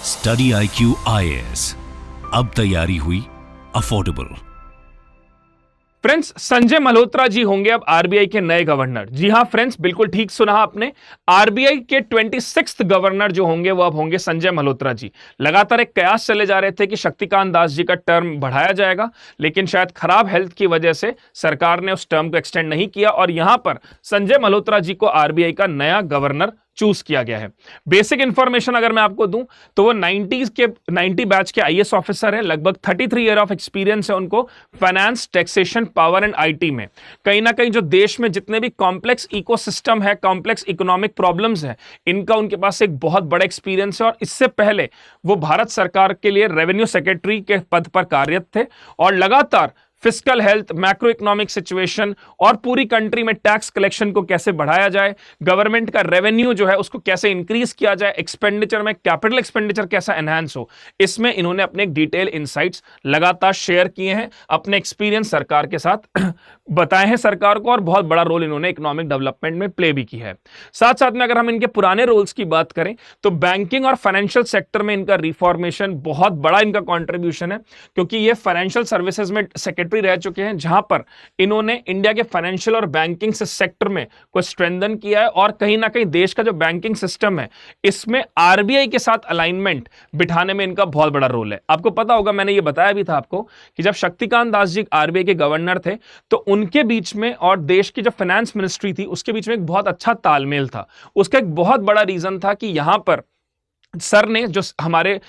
Study IQ IAS, अब तैयारी हुई अफोर्डेबल। फ्रेंड्स, संजय मल्होत्रा जी होंगे अब आरबीआई के नए गवर्नर। जी हां फ्रेंड्स, बिल्कुल ठीक सुना आपने। आरबीआई के 26th गवर्नर जो होंगे वो अब होंगे संजय मल्होत्रा जी। लगातार एक कयास चले जा रहे थे कि शक्तिकांत दास जी का टर्म बढ़ाया जाएगा, लेकिन शायद खराब हेल्थ की वजह से सरकार ने उस टर्म को एक्सटेंड नहीं किया और यहां पर संजय मल्होत्रा जी को आरबीआई का नया गवर्नर चूज किया गया है। बेसिक इंफॉर्मेशन अगर मैं आपको दूं तो वो 90 बैच के आईएएस ऑफिसर हैं। लगभग 33 ईयर ऑफ एक्सपीरियंस है उनको finance, taxation, power and IT में। कहीं ना कहीं जो देश में जितने भी कॉम्प्लेक्स इकोसिस्टम है, कॉम्प्लेक्स इकोनॉमिक प्रॉब्लम्स है, इनका उनके पास एक बहुत बड़ा एक्सपीरियंस है। और इससे पहले वो भारत सरकार के लिए रेवेन्यू सेक्रेटरी के पद पर कार्यरत थे और लगातार fiscal health, macro economic situation और पूरी कंट्री में टैक्स कलेक्शन को कैसे बढ़ाया जाए, गवर्नमेंट का रेवेन्यू जो है उसको कैसे इंक्रीज किया जाए, एक्सपेंडिचर में कैपिटल एक्सपेंडिचर कैसा एनहांस हो, इसमें इन्होंने अपने डिटेल इनसाइट्स लगातार शेयर किए हैं, अपने एक्सपीरियंस सरकार के साथ बताए हैं सरकार को, और बहुत बड़ा रोल इन्होंने इकोनॉमिक डेवलपमेंट में प्ले भी किया है। साथ साथ में अगर हम इनके पुराने रोल्स की बात करें तो बैंकिंग और फाइनेंशियल सेक्टर में इनका रिफॉर्मेशन बहुत बड़ा इनका कॉन्ट्रीब्यूशन है, क्योंकि ये फाइनेंशियल सर्विसेज में सेक्रेटरी रह चुके हैं, जहां पर इन्होंने इंडिया के फाइनेंशियल और बैंकिंग सेक्टर में को स्ट्रेंथन किया है और कहीं ना कहीं देश का जो बैंकिंग सिस्टम है इसमें आरबीआई के साथ अलाइनमेंट बिठाने में इनका बहुत बड़ा रोल है। आपको पता होगा, मैंने ये बताया भी था आपको कि जब शक्तिकांत दास जी आरबीआई के गवर्नर थे तो उनके बीच में और देश की जो फाइनेंस मिनिस्ट्री थी उसके बीच में एक बहुत अच्छा तालमेल था। उसका एक बहुत बड़ा रीजन था कि यहां पर सर ने, जो हमारे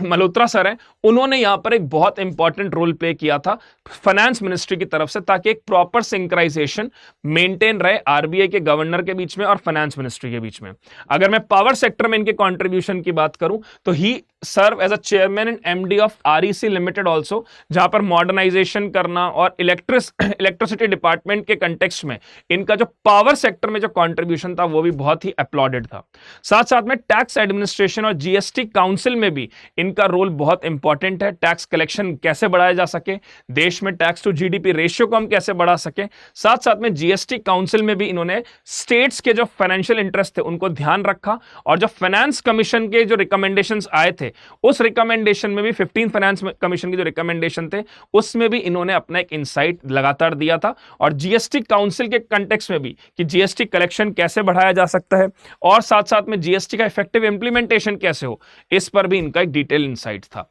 मल्होत्रा सर हैं, उन्होंने यहां पर एक बहुत इंपॉर्टेंट रोल प्ले किया था फाइनेंस मिनिस्ट्री की तरफ से, ताकि एक प्रॉपर सिंक्राइजेशन मेंटेन रहे आरबीआई के गवर्नर के बीच में और फाइनेंस मिनिस्ट्री के बीच में। अगर मैं पावर सेक्टर में इनके कंट्रीब्यूशन की बात करूं तो he serve as a chairman and MD of REC limited also, जहां पर मॉडर्नाइजेशन करना और इलेक्ट्रिसिटी डिपार्टमेंट के कंटेक्स्ट में इनका जो पावर सेक्टर में जो कंट्रीब्यूशन था वो भी बहुत ही अपलॉडेड था। साथ साथ में टैक्स एडमिनिस्ट्रेशन और जीएसटी काउंसिल में भी इनका रोल बहुत इंपॉर्टेंट है। टैक्स कलेक्शन कैसे बढ़ाया जा सके, देश में टैक्स टू जीडीपी रेशियो को हम कैसे बढ़ा सके। साथ साथ में जीएसटी काउंसिल में भी इन्होंने स्टेट्स के जो फाइनेंशियल इंटरेस्ट थे उनको ध्यान रखा, और जो फाइनेंस कमीशन के जो रिकमेंडेशंस आए थे उस रिकमेंडेशन में भी 15 फाइनेंस कमीशन के जो रिकमेंडेशन थे उसमें भी इन्होंने अपना एक इनसाइट लगातार दिया था। और जीएसटी काउंसिल के कंटेक्स्ट में भी कि जीएसटी कलेक्शन कैसे बढ़ाया जा सकता है और साथ साथ में जीएसटी का इफेक्टिव इंप्लीमेंटेशन कैसे हो, इस पर भी इनका एक डिटेल इनसाइट था।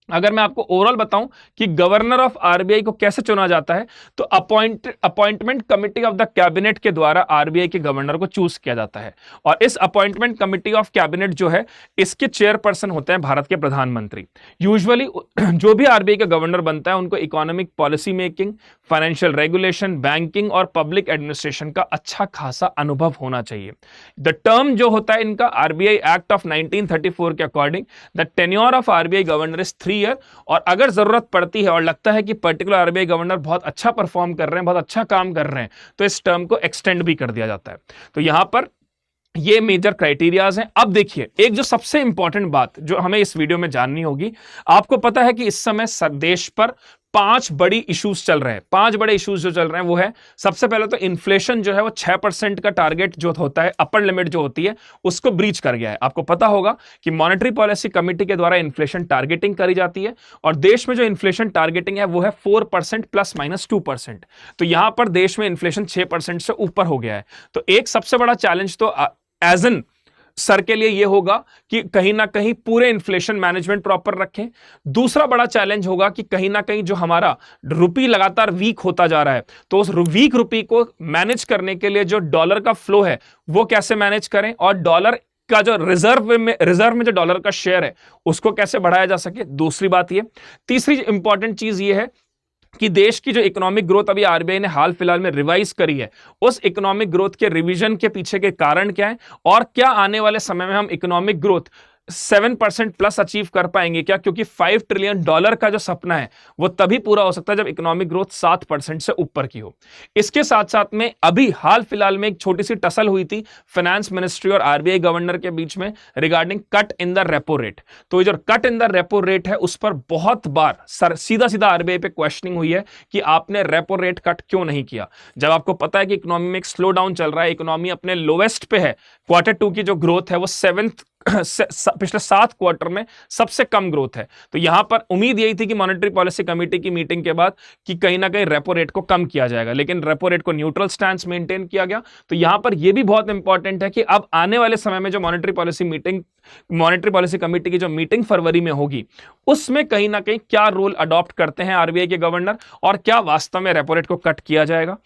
अगर मैं आपको ओवरऑल बताऊं कि गवर्नर ऑफ आरबीआई को कैसे चुना जाता है तो appointment committee of the cabinet के द्वारा आरबीआई के गवर्नर को चूज किया जाता है, और इस अपॉइंटमेंट कमिटी ऑफ कैबिनेट जो है इसके चेयरपर्सन होते हैं भारत के प्रधानमंत्री। यूजुअली जो भी आरबीआई का गवर्नर बनता है उनको economic policy making, financial regulation, banking और पब्लिक एडमिनिस्ट्रेशन का अच्छा खासा अनुभव होना चाहिए। द टर्म जो होता है इनका आरबीआई एक्ट ऑफ 1934 के according the tenure of RBI governor is 3 year, और अगर जरूरत पड़ती है और लगता है कि पर्टिकुलर आरबीआई गवर्नर बहुत अच्छा परफॉर्म कर रहे हैं, बहुत अच्छा काम कर रहे हैं, तो इस टर्म को एक्सटेंड भी कर दिया जाता है। तो यहां पर ये मेजर क्राइटेरियाज हैं। अब देखिए, एक जो सबसे इंपॉर्टेंट बात जो हमें इस वीडियो में जाननी होगी, आपको पता है कि इस समय देश पर 5 बड़ी इश्यूज चल रहे हैं। 5 बड़े इश्यूज जो चल रहे हैं वो है, सबसे पहले तो इन्फ्लेशन जो है वो 6% का टारगेट जो होता है, अपर लिमिट जो होती है, उसको ब्रीच कर गया है। आपको पता होगा कि मॉनेटरी पॉलिसी कमेटी के द्वारा इन्फ्लेशन टारगेटिंग करी जाती है, और देश में जो इन्फ्लेशन टारगेटिंग है वो है 4% ±2%। तो यहां पर देश में इन्फ्लेशन 6% से ऊपर हो गया है। तो एक सबसे बड़ा चैलेंज तो एज एन सर के लिए यह होगा कि कहीं ना कहीं पूरे इन्फ्लेशन मैनेजमेंट प्रॉपर रखें। दूसरा बड़ा चैलेंज होगा कि कहीं ना कहीं जो हमारा रुपी लगातार वीक होता जा रहा है, तो उस वीक रुपी को मैनेज करने के लिए जो डॉलर का फ्लो है वो कैसे मैनेज करें, और डॉलर का जो रिजर्व में जो डॉलर का शेयर है उसको कैसे बढ़ाया जा सके। दूसरी बात ये। तीसरी इंपॉर्टेंट चीज ये है कि देश की जो इकोनॉमिक ग्रोथ अभी आरबीआई ने हाल फिलहाल में रिवाइज करी है, उस इकोनॉमिक ग्रोथ के रिवीजन के पीछे के कारण क्या है, और क्या आने वाले समय में हम इकोनॉमिक ग्रोथ 7% प्लस अचीव कर पाएंगे क्या, क्योंकि $5 ट्रिलियन का जो सपना है वो तभी पूरा हो सकता है जब इकोनॉमिक ग्रोथ 7% से ऊपर की हो। इसके साथ साथ में अभी हाल फिलहाल में एक छोटी सी टसल हुई थी फाइनेंस मिनिस्ट्री और आरबीआई गवर्नर के बीच में regarding cut in the repo rate. तो जो cut in the repo rate है उस पर बहुत बार सीधा सीधा आरबीआई पे क्वेश्चनिंग हुई है कि आपने रेपो रेट कट क्यों नहीं किया, जब आपको पता है कि इकोनॉमी में एक स्लो डाउन चल रहा है, इकोनॉमी अपने लोवेस्ट पे है, Q2 की जो ग्रोथ है वो 7th पिछले 7 क्वार्टर में सबसे कम ग्रोथ है। तो यहां पर उम्मीद यही थी कि मॉनेटरी पॉलिसी कमेटी की मीटिंग के बाद कि कहीं ना कहीं रेपो रेट को कम किया जाएगा, लेकिन रेपो रेट को न्यूट्रल स्टैंस मेंटेन किया गया। तो यहां पर यह भी बहुत इंपॉर्टेंट है कि अब आने वाले समय में जो मॉनेटरी पॉलिसी कमेटी की जो मीटिंग फरवरी में होगी, उसमें कहीं ना कहीं क्या रोल अडॉप्ट करते हैं आरबीआई के गवर्नर और क्या वास्तव में रेपो रेट को कट किया जाएगा।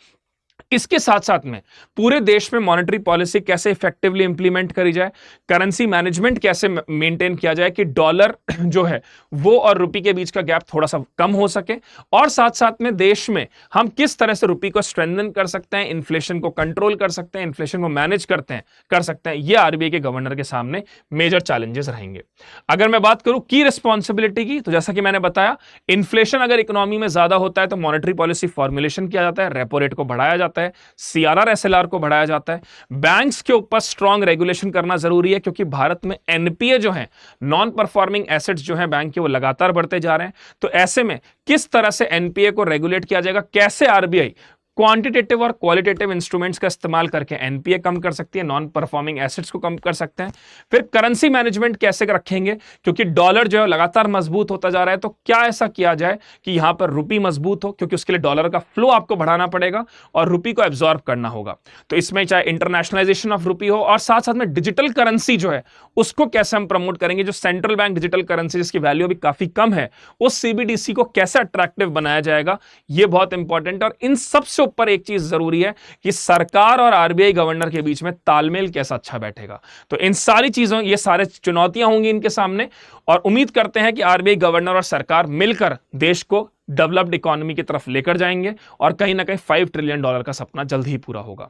इसके साथ साथ में पूरे देश में मॉनेटरी पॉलिसी कैसे इफेक्टिवली इंप्लीमेंट करी जाए, करेंसी मैनेजमेंट कैसे मेंटेन किया जाए कि डॉलर जो है वो और रुपये के बीच का गैप थोड़ा सा कम हो सके, और साथ साथ में देश में हम किस तरह से रुपये को स्ट्रेंथन कर सकते हैं, इन्फ्लेशन को कंट्रोल कर सकते हैं, इन्फ्लेशन को मैनेज कर सकते हैं। ये आरबीआई के गवर्नर के सामने मेजर चैलेंजेस रहेंगे। अगर मैं बात करूं की रिस्पॉन्सिबिलिटी की, तो जैसा कि मैंने बताया, इन्फ्लेशन अगर इकोनॉमी में ज्यादा होता है तो मॉनेटरी पॉलिसी फॉर्मुलेशन किया जाता है, रेपो रेट को बढ़ाया जाता है, सीआरआर एसएलआर को बढ़ाया जाता है। बैंक्स के ऊपर स्ट्रांग रेगुलेशन करना जरूरी है, क्योंकि भारत में एनपीए जो है, नॉन परफॉर्मिंग एसेट्स जो है बैंक के, वो लगातार बढ़ते जा रहे हैं। तो ऐसे में किस तरह से एनपीए को रेगुलेट किया जाएगा, कैसे आरबीआई क्वांटिटेटिव और क्वालिटेटिव इंस्ट्रूमेंट्स का इस्तेमाल करके एनपीए कम कर सकती है, नॉन परफॉर्मिंग एसेट्स को कम कर सकते हैं। फिर करेंसी मैनेजमेंट कैसे रखेंगे, क्योंकि डॉलर जो है लगातार मजबूत होता जा रहा है, तो क्या ऐसा किया जाए कि यहां पर रुपये मजबूत हो, क्योंकि उसके लिए डॉलर का फ्लो आपको बढ़ाना पड़ेगा और रुपये को एब्जॉर्ब करना होगा। तो इसमें चाहे इंटरनेशनलाइजेशन ऑफ रुपये हो, और साथ साथ में डिजिटल करेंसी जो है उसको कैसे हम प्रमोट करेंगे, जो सेंट्रल बैंक डिजिटल करेंसी जिसकी वैल्यू भी काफी कम है, उस सीबीडीसी को कैसे अट्रैक्टिव बनाया जाएगा, यह बहुत इंपॉर्टेंट है। और इन सबसे ऊपर एक चीज जरूरी है कि सरकार और आरबीआई गवर्नर के बीच में तालमेल कैसा अच्छा बैठेगा। तो इन सारी चीजों, ये सारे चुनौतियां होंगी इनके सामने, और उम्मीद करते हैं कि आरबीआई गवर्नर और सरकार मिलकर देश को डेवलप्ड इकोनॉमी की तरफ लेकर जाएंगे और कहीं ना कहीं $5 ट्रिलियन का सपना जल्द ही पूरा होगा।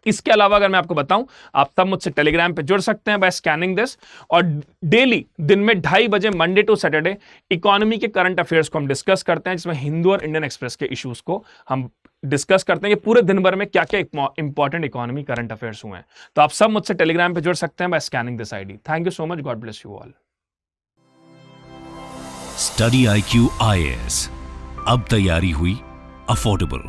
इसके अलावा अगर मैं आपको बताऊं, आप तब मुझसे टेलीग्राम पे जुड़ सकते हैं बाय स्कैनिंग दिस, और डेली दिन में 2:30 बजे मंडे टू सैटरडे इकोनॉमी के करंट अफेयर्स को हम डिस्कस करते हैं, जिसमें हिंदू और इंडियन एक्सप्रेस के इश्यूज को हम डिस्कस करते हैं कि पूरे दिन भर में क्या क्या इंपॉर्टेंट इकोनॉमी करंट अफेयर्स हुए हैं। तो आप सब मुझसे टेलीग्राम पे जुड़ सकते हैं by scanning this ID. Thank you so much, God bless you all. Study IQ IAS, अब तैयारी हुई अफोर्डेबल।